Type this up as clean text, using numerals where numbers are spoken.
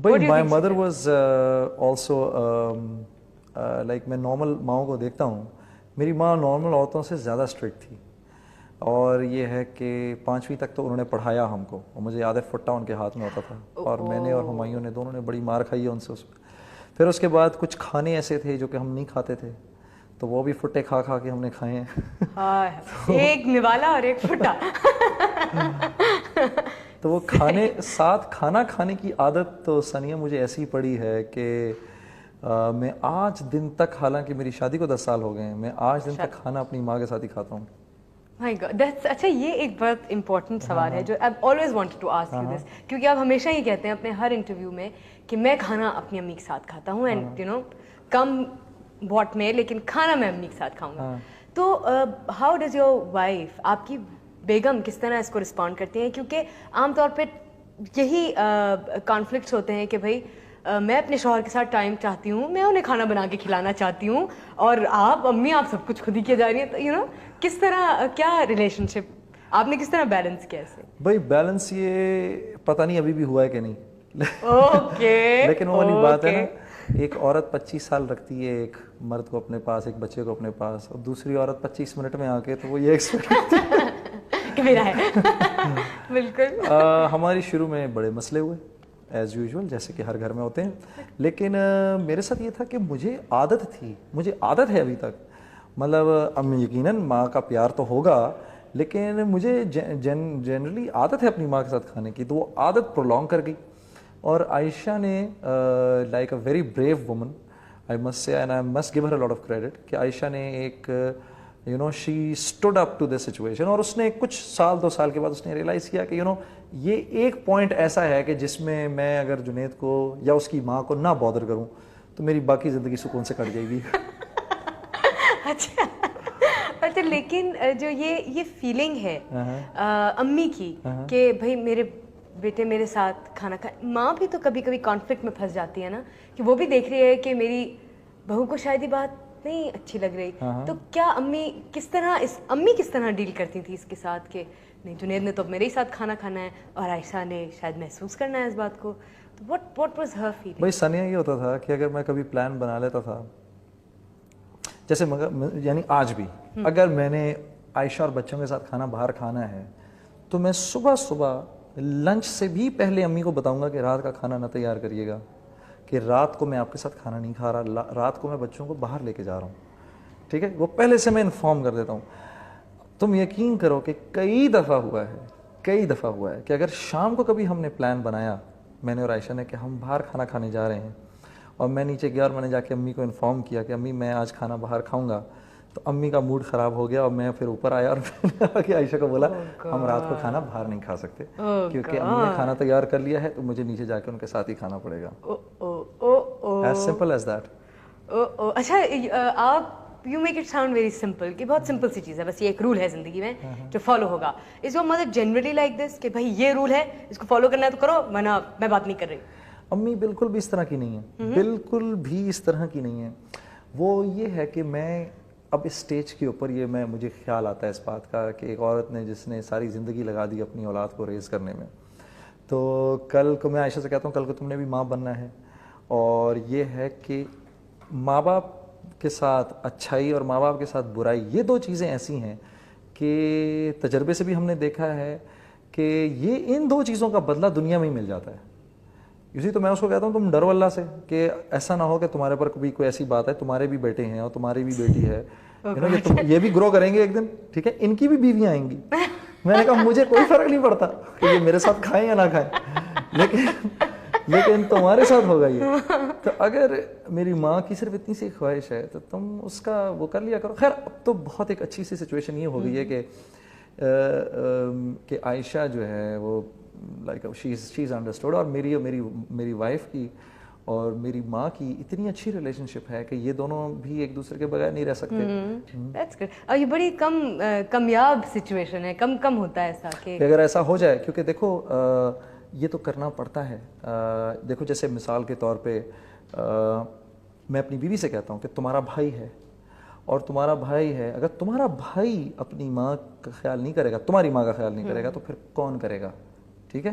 بھائی my mother was also like میں normal ماؤں کو دیکھتا ہوں, میری ماں نارمل عورتوں سے زیادہ اسٹرکٹ تھی, اور یہ ہے کہ 5ویں تک تو انہوں نے پڑھایا ہم کو, اور مجھے یاد ہے فٹا ان کے ہاتھ میں ہوتا تھا, اور میں نے اور ہمایوں نے دونوں نے بڑی مار کھائی ہے ان سے اس پہ. پھر اس کے بعد کچھ کھانے ایسے تھے جو کہ ہم نہیں کھاتے تھے, تو وہ بھی فٹے کھا کھا کے ہم نے کھائے ہیں. ایک نوالا اور ایک فٹا. تو وہ کھانے ساتھ کھانا کھانے کی عادت تو ثانیہ مجھے ایسی پڑی ہے کہ میں آج دن تک, حالانکہ میری شادی کو 10 سال ہو گئے ہیں, میں آج دن تک کھانا اپنی ماں کے ساتھ ہی کھاتا ہوں. اچھا, یہ ایک بہت امپورٹنٹ سوال ہے جو I always wanted to ask you this, کیونکہ آپ ہمیشہ یہ کہتے ہیں اپنے ہر انٹرویو میں کہ میں کھانا اپنی امی کے ساتھ کھاتا ہوں, and you know come what may, لیکن کھانا میں امی کے ساتھ کھاؤں گا. تو ہاؤ ڈز یور وائف, آپ کی بیگم کس طرح اس کو رسپونڈ کرتی ہیں؟ کیونکہ عام طور پہ یہی کانفلکٹس ہوتے ہیں کہ بھائی میں اپنے شوہر کے ساتھ ٹائم چاہتی ہوں, میں انہیں کھانا بنا کے کھلانا چاہتی ہوں, اور آپ امی آپ سب کچھ خود ہی کیے جا رہی ہیں. تو یو نو کس طرح, کیا ریلیشن شپ آپ نے کس طرح بیلنس کیا اسے؟ بھائی بیلنس یہ پتہ نہیں ابھی بھی ہوا ہے کہ نہیں, لیکن وہ والی بات ہے نا, ایک عورت 25 سال رکھتی ہے ایک مرد کو اپنے پاس, ایک بچے کو اپنے پاس, اور دوسری عورت 25 منٹ میں آ کے تو وہ یہ ایکسپیکٹ کرتی ہے کہ میرا ہے. بالکل. ہماری شروع میں بڑے مسئلے ہوئے ایز یوزول, جیسے کہ ہر گھر میں ہوتے ہیں, لیکن میرے ساتھ یہ تھا کہ مجھے عادت تھی, مجھے عادت ہے ابھی تک, مطلب یقیناً ماں کا پیار تو ہوگا, لیکن مجھے جنرلی عادت ہے اپنی ماں کے ساتھ کھانے کی, تو وہ عادت پرولونگ کر گئی. اور عائشہ نے like a very brave woman, I must say, and I must give her a lot of credit, کہ عائشہ نے ایک you know she stood up to this situation, اور اس نے کچھ سال 2 سال کے بعد اس نے ریئلائز کیا کہ یو نو یہ ایک پوائنٹ ایسا ہے کہ جس میں اگر جنید کو یا اس کی ماں کو نہ بادر کروں تو میری باقی زندگی سکون سے کٹ جائے گی. اچھا, لیکن جو یہ فیلنگ ہے امی کی کہ بھائی میرے بیٹے میرے ساتھ کھانا کھائے, ماں بھی تو کبھی کبھی کانفلکٹ میں پھنس جاتی ہے نا, کہ وہ بھی دیکھ رہی ہے کہ میری بہو کو شاید یہ بات نہیں اچھی لگ رہی. تو کیا امی کس طرح ڈیل کرتی تھی اس کے ساتھ کہ نہیں, جنید نے تو میرے ہی ساتھ کھانا کھانا ہے اور عائشہ نے شاید محسوس کرنا ہے اس بات کو, تو what was her feeling؟ بھائی ثانیہ یہ ہوتا تھا کہ اگر میں کبھی پلان بنا لیتا تھا, جیسے یعنی آج بھی اگر میں نے عائشہ اور بچوں کے ساتھ کھانا باہر کھانا ہے, تو میں صبح لنچ سے بھی پہلے امی کو بتاؤں گا کہ رات کا کھانا نہ تیار کریے گا, کہ رات کو میں آپ کے ساتھ کھانا نہیں کھا رہا, رات کو میں بچوں کو باہر لے کے جا رہا ہوں, ٹھیک ہے, وہ پہلے سے میں انفارم کر دیتا ہوں. تم یقین کرو کہ کئی دفعہ ہوا ہے کہ اگر شام کو کبھی ہم نے پلان بنایا, میں نے اور عائشہ نے, کہ ہم باہر کھانا کھانے جا رہے ہیں, اور میں نیچے گیا اور میں نے جا کے امی کو انفارم کیا کہ امی میں آج کھانا باہر کھاؤں گا, تو امی کا موڈ خراب ہو گیا, اور میں پھر اوپر آیا اور میں نے کہ عائشہ کو بولا ہم رات کو کھانا باہر نہیں کھا سکتے, کیونکہ امی نے کھانا تیار کر لیا ہے, تو مجھے نیچے جا کے ان کے ساتھ ہی کھانا پڑے گا. As simple as that. اچھا, آپ you make it sound very simple, کہ بہت سمپل سی چیز ہے, بس یہ ایک رول ہے زندگی میں جو فالو ہوگا. Is your mother generally like this کہ بھائی یہ رول ہے, اس کو فالو کرنا ہے تو کرو, ورنہ میں بات نہیں کر رہی؟ امی بالکل بھی اس طرح کی نہیں ہے, بالکل بھی اس طرح کی نہیں ہے. وہ یہ ہے کہ میں اب اس سٹیج کے اوپر یہ مجھے خیال آتا ہے اس بات کا کہ ایک عورت نے جس نے ساری زندگی لگا دی اپنی اولاد کو ریز کرنے میں, تو کل کو میں عائشہ سے کہتا ہوں کل کو تم نے بھی ماں بننا ہے, اور یہ ہے کہ ماں باپ کے ساتھ اچھائی اور ماں باپ کے ساتھ برائی, یہ 2 چیزیں ایسی ہیں کہ تجربے سے بھی ہم نے دیکھا ہے کہ یہ ان 2 چیزوں کا بدلہ دنیا میں ہی مل جاتا ہے. اسی تو میں اس کو کہتا ہوں تم ڈرو اللہ سے, کہ ایسا نہ ہو کہ تمہارے پر کوئی ایسی بات ہے, تمہارے بھی بیٹے ہیں اور تمہاری بھی بیٹی ہے, کہ تم یہ بھی گرو کریں گے ایک دن, ٹھیک ہے, ان کی بھی بیویاں آئیں گی. میں نے کہا مجھے کوئی فرق نہیں پڑتا کہ یہ میرے ساتھ کھائیں یا نہ کھائیں, لیکن تمہارے ساتھ ہوگا یہ. تو اگر میری ماں کی صرف اتنی سی خواہش ہے تو تم اس کا وہ کر لیا کرو. خیر اب تو بہت ایک اچھی سی سچویشن یہ ہو گئی ہے کہ عائشہ جو ہے وہ لائک شی از انڈرسٹوڈ, اور میری وائف کی اور میری ماں کی اتنی اچھی ریلیشن شپ ہے کہ یہ دونوں بھی ایک دوسرے کے بغیر نہیں رہ سکتے. That's good. اور یہ بڑی کمیاب سچویشن ہے, کم ہوتا ہے ایسا کہ اگر ایسا ہو جائے, کیونکہ دیکھو یہ تو کرنا پڑتا ہے. دیکھو جیسے مثال کے طور پہ میں اپنی بیوی سے کہتا ہوں کہ تمہارا بھائی ہے اور تمہارا بھائی ہے, اگر تمہارا بھائی اپنی ماں کا خیال نہیں کرے گا, تمہاری ماں کا خیال نہیں کرے گا, تو پھر کون کرے گا, ٹھیک ہے.